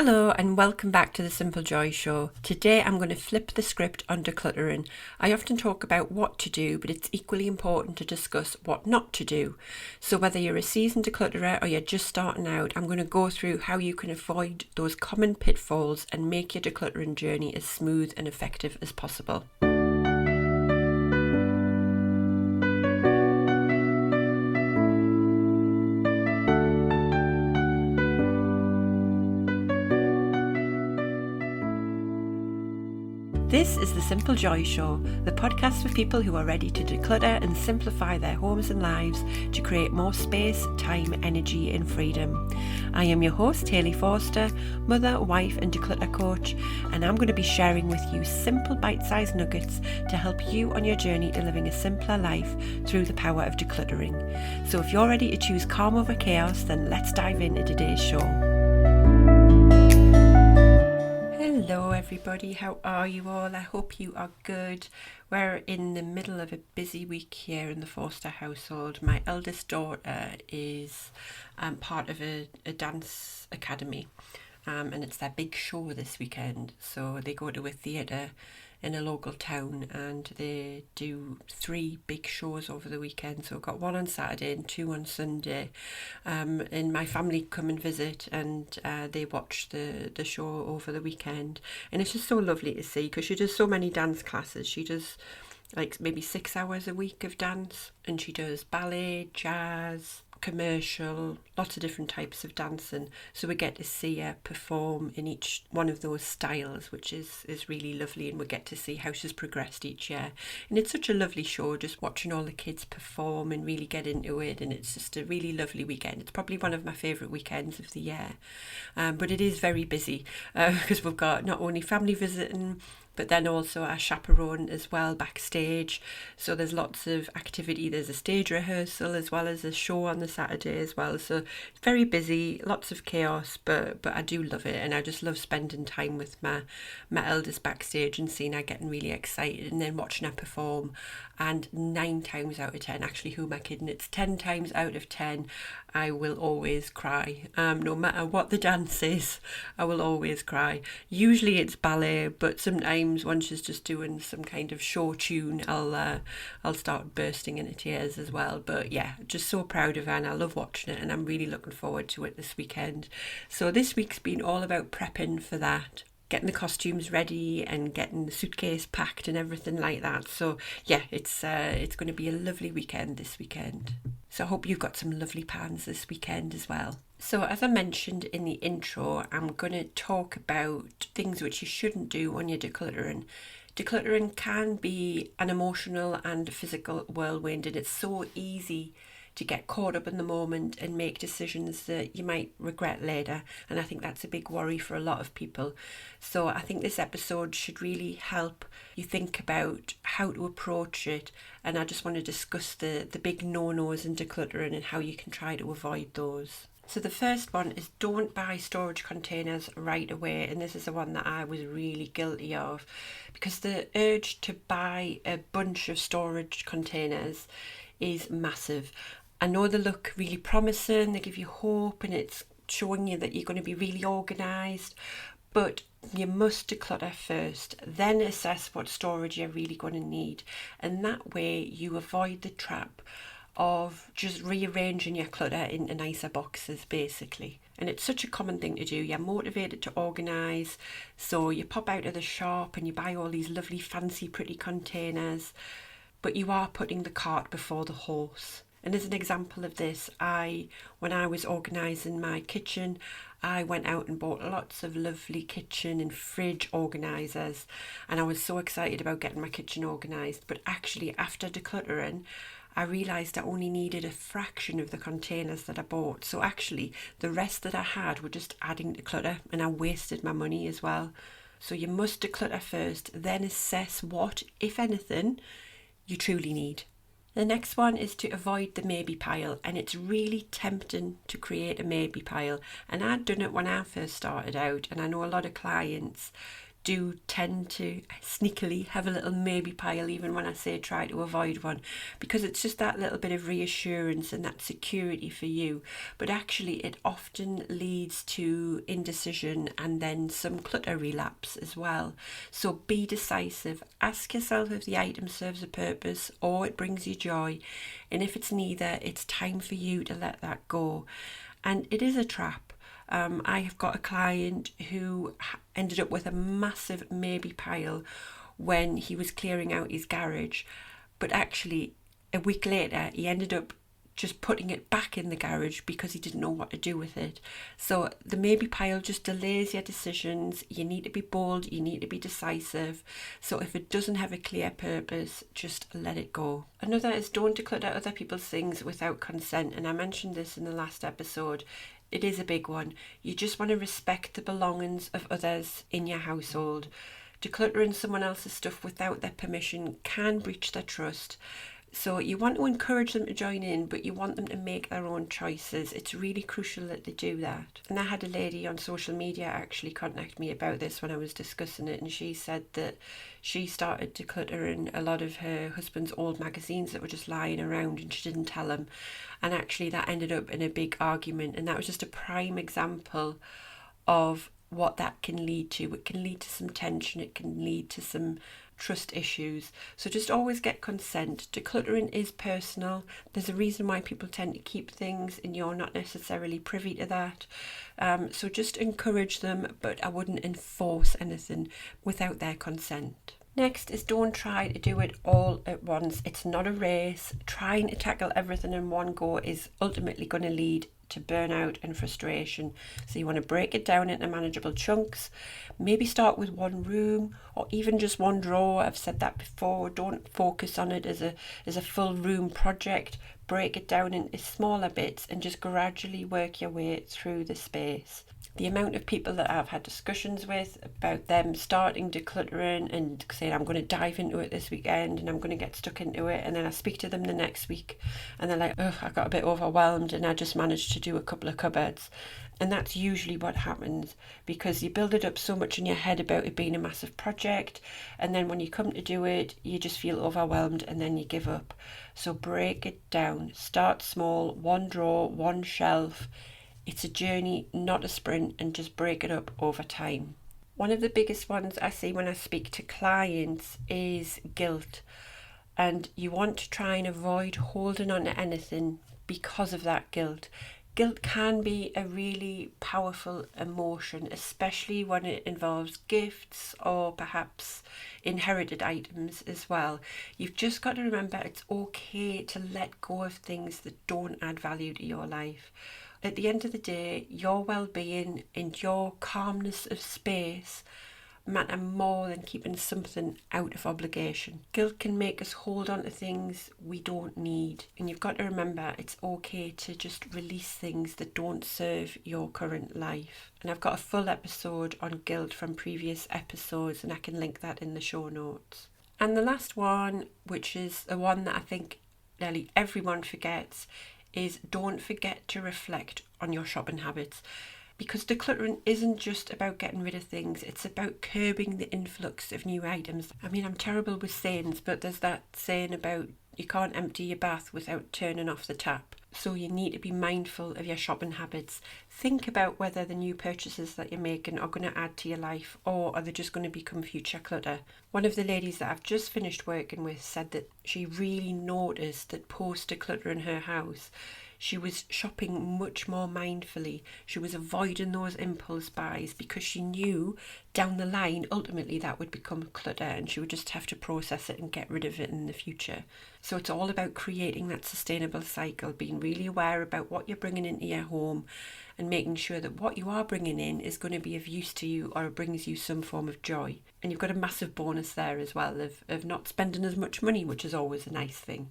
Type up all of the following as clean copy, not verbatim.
Hello and welcome back to the Simple Joy Show. Today I'm going to flip the script on decluttering. I often talk about what to do, but it's equally important to discuss what not to do. So whether you're a seasoned declutterer or you're just starting out, I'm going to go through how you can avoid those common pitfalls and make your decluttering journey as smooth and effective as possible. This is the Simple Joy Show, the podcast for people who are ready to declutter and simplify their homes and lives to create more space, time, energy and freedom. I am your host, Hayley Forster, mother, wife and declutter coach, and I'm going to be sharing with you simple bite-sized nuggets to help you on your journey to living a simpler life through the power of decluttering. So if you're ready to choose calm over chaos, then let's dive into today's show. Hello everybody, how are you all? I hope you are good. We're in the middle of a busy week here in the Forster household. My eldest daughter is part of a dance academy and it's their big show this weekend. So they go to a theatre in a local town and they do 3 big shows over the weekend. So I've got 1 on Saturday and 2 on Sunday, and my family come and visit and they watch the show over the weekend, and it's just so lovely to see because she does so many dance classes. She does like maybe 6 hours a week of dance, and she does ballet, jazz, commercial, lots of different types of dancing, so we get to see her perform in each one of those styles, which is really lovely, and we get to see how she's progressed each year. And it's such a lovely show, just watching all the kids perform and really get into it, and it's just a really lovely weekend. It's probably one of my favourite weekends of the year, but it is very busy because we've got not only family visiting but then also our chaperone as well backstage. So there's lots of activity. There's a stage rehearsal as well as a show on the Saturday as well. So it's very busy, lots of chaos, but I do love it, and I just love spending time with my eldest backstage and seeing her getting really excited and then watching her perform. And 9 times out of 10, actually, who am I kidding? It's 10 times out of 10, I will always cry. No matter what the dance is, I will always cry. Usually it's ballet, but sometimes when she's just doing some kind of show tune, I'll start bursting into tears as well. But yeah, just so proud of her, and I love watching it, and I'm really looking forward to it this weekend. So this week's been all about prepping for that, getting the costumes ready and getting the suitcase packed and everything like that. So yeah, it's going to be a lovely weekend this weekend. So I hope you've got some lovely plans this weekend as well. So as I mentioned in the intro, I'm going to talk about things which you shouldn't do when you're decluttering. Decluttering can be an emotional and physical whirlwind, and it's so easy to get caught up in the moment and make decisions that you might regret later. And I think that's a big worry for a lot of people. So I think this episode should really help you think about how to approach it. And I just want to discuss the big no-nos in decluttering and how you can try to avoid those. So the first one is don't buy storage containers right away. And this is the one that I was really guilty of, because the urge to buy a bunch of storage containers is massive. I know they look really promising, they give you hope, and it's showing you that you're going to be really organised, but you must declutter first, then assess what storage you're really going to need, and that way you avoid the trap of just rearranging your clutter into nicer boxes basically. And it's such a common thing to do. You're motivated to organise, so you pop out of the shop and you buy all these lovely fancy pretty containers, but you are putting the cart before the horse. And as an example of this, when I was organising my kitchen, I went out and bought lots of lovely kitchen and fridge organisers, and I was so excited about getting my kitchen organised. But actually, after decluttering, I realised I only needed a fraction of the containers that I bought. So actually, the rest that I had were just adding to clutter, and I wasted my money as well. So you must declutter first, then assess what, if anything, you truly need. The next one is to avoid the maybe pile, and it's really tempting to create a maybe pile, and I'd done it when I first started out, and I know a lot of clients do tend to sneakily have a little maybe pile, even when I say try to avoid one, because it's just that little bit of reassurance and that security for you. But actually it often leads to indecision and then some clutter relapse as well. So be decisive. Ask yourself if the item serves a purpose or it brings you joy. And if it's neither, it's time for you to let that go. And it is a trap. I have got a client who ended up with a massive maybe pile when he was clearing out his garage, but actually a week later he ended up just putting it back in the garage because he didn't know what to do with it. So the maybe pile just delays your decisions. You need to be bold, you need to be decisive. So if it doesn't have a clear purpose, just let it go. Another is don't declutter other people's things without consent, and I mentioned this in the last episode. It is a big one. You just want to respect the belongings of others in your household. Decluttering someone else's stuff without their permission can breach their trust. So you want to encourage them to join in, but you want them to make their own choices. It's really crucial that they do that. And I had a lady on social media actually contact me about this when I was discussing it, and she said that she started decluttering a lot of her husband's old magazines that were just lying around and she didn't tell him. And actually that ended up in a big argument, and that was just a prime example of what that can lead to. It can lead to some tension, it can lead to some trust issues. So just always get consent. Decluttering is personal. There's a reason why people tend to keep things and you're not necessarily privy to that. So just encourage them, but I wouldn't enforce anything without their consent. Next is don't try to do it all at once. It's not a race. Trying to tackle everything in one go is ultimately going to lead to burnout and frustration. So you want to break it down into manageable chunks. Maybe start with one room or even just one drawer. I've said that before. Don't focus on it as a full room project. Break it down into smaller bits and just gradually work your way through the space. The amount of people that I've had discussions with about them starting decluttering and saying, I'm going to dive into it this weekend and I'm going to get stuck into it. And then I speak to them the next week and they're like, oh, I got a bit overwhelmed and I just managed to do a couple of cupboards. And that's usually what happens, because you build it up so much in your head about it being a massive project. And then when you come to do it, you just feel overwhelmed and then you give up. So break it down. Start small, one drawer, one shelf. It's a journey, not a sprint, and just break it up over time. One of the biggest ones I see when I speak to clients is guilt. And you want to try and avoid holding on to anything because of that guilt. Guilt can be a really powerful emotion, especially when it involves gifts or perhaps inherited items as well. You've just got to remember it's okay to let go of things that don't add value to your life. At the end of the day, your well-being and your calmness of space matter more than keeping something out of obligation. Guilt can make us hold on to things we don't need, and you've got to remember it's okay to just release things that don't serve your current life. And I've got a full episode on guilt from previous episodes, and I can link that in the show notes. And the last one, which is the one that I think nearly everyone forgets, is don't forget to reflect on your shopping habits. Because decluttering isn't just about getting rid of things, it's about curbing the influx of new items. I mean, I'm terrible with sayings, but there's that saying about you can't empty your bath without turning off the tap. So you need to be mindful of your shopping habits. Think about whether the new purchases that you're making are going to add to your life, or are they just going to become future clutter. One of the ladies that I've just finished working with said that she really noticed that post decluttering her house, she was shopping much more mindfully. She was avoiding those impulse buys because she knew down the line, ultimately that would become clutter and she would just have to process it and get rid of it in the future. So it's all about creating that sustainable cycle, being really aware about what you're bringing into your home and making sure that what you are bringing in is going to be of use to you or brings you some form of joy. And you've got a massive bonus there as well of not spending as much money, which is always a nice thing.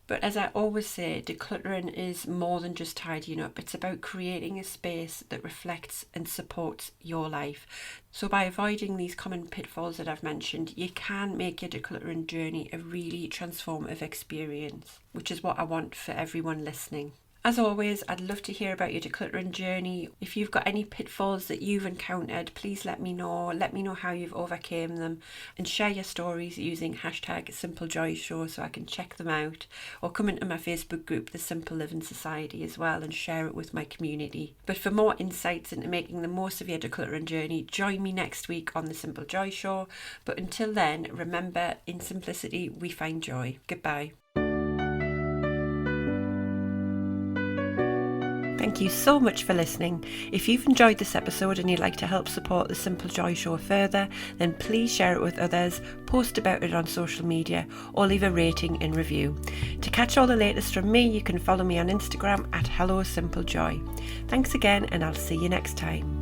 But as I always say, decluttering is more than just tidying up. It's about creating a space that reflects and supports your life. So by avoiding these common pitfalls that I've mentioned, you can make your decluttering journey a really transformative experience, which is what I want for everyone listening. As always, I'd love to hear about your decluttering journey. If you've got any pitfalls that you've encountered, please let me know. Let me know how you've overcame them, and share your stories using hashtag #SimpleJoyShow so I can check them out. Or come into my Facebook group, the Simple Living Society, as well, and share it with my community. But for more insights into making the most of your decluttering journey, join me next week on the Simple Joy Show. But until then, remember, in simplicity we find joy. Goodbye. Thank you so much for listening. If you've enjoyed this episode and you'd like to help support the Simple Joy Show further, then please share it with others, post about it on social media, or leave a rating and review. To catch all the latest from me, you can follow me on Instagram at HelloSimpleJoy. Thanks again, and I'll see you next time.